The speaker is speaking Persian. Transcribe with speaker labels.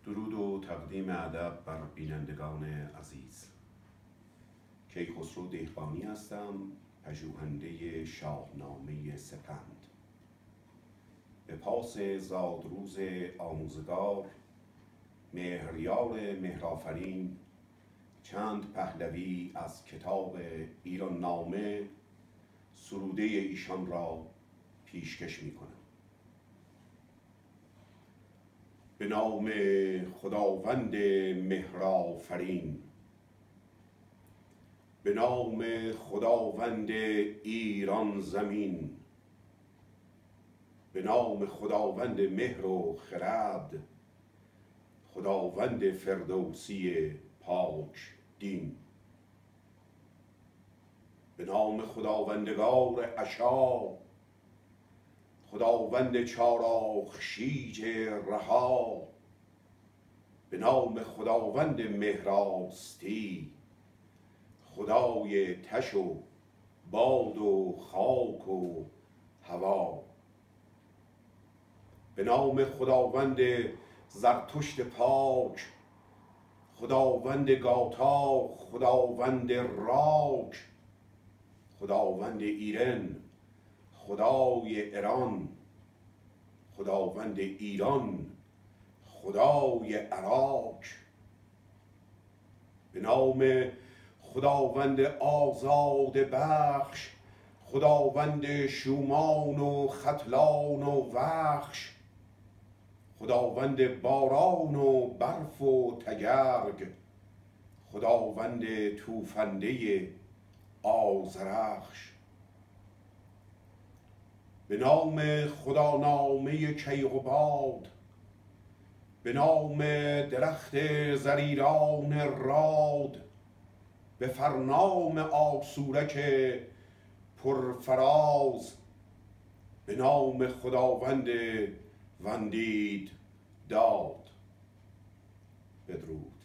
Speaker 1: درود و تقدیم ادب بر بینندگان عزیز. کیخسرو دهقانی هستم، پژوهنده شاهنامه سپند. به پاس زادروز آموزگار، مهریار مهرآفرین، چند پهلوی از کتاب ایران نامه سروده ایشان را پیشکش می کنم. به نام خداوند مهرآفرین، به نام خداوند ایران زمین، به نام خداوند مهر و خرد، خداوند فردوسی پاک دین. به نام خداوندگار عشا، خداوند چاراخشیج رها، به نام خداوند مهراستی، خدای تش و باد و خاک و هوا. به نام خداوند زرتشت پاک، خداوند گاتا، خداوند راک، خداوند ایرن، خدای ایران، خداوند ایران، خدای عراق. به نام خداوند آزاد بخش، خداوند شومان و ختلان و وخش، خداوند باران و برف و تگرگ، خداوند توفنده آذرخش. به نام خدانامه کیقباد، به نام درخت زریران راد، به فرنام آسورک پرفراز، به نام خداوند وندید داد. بدرود.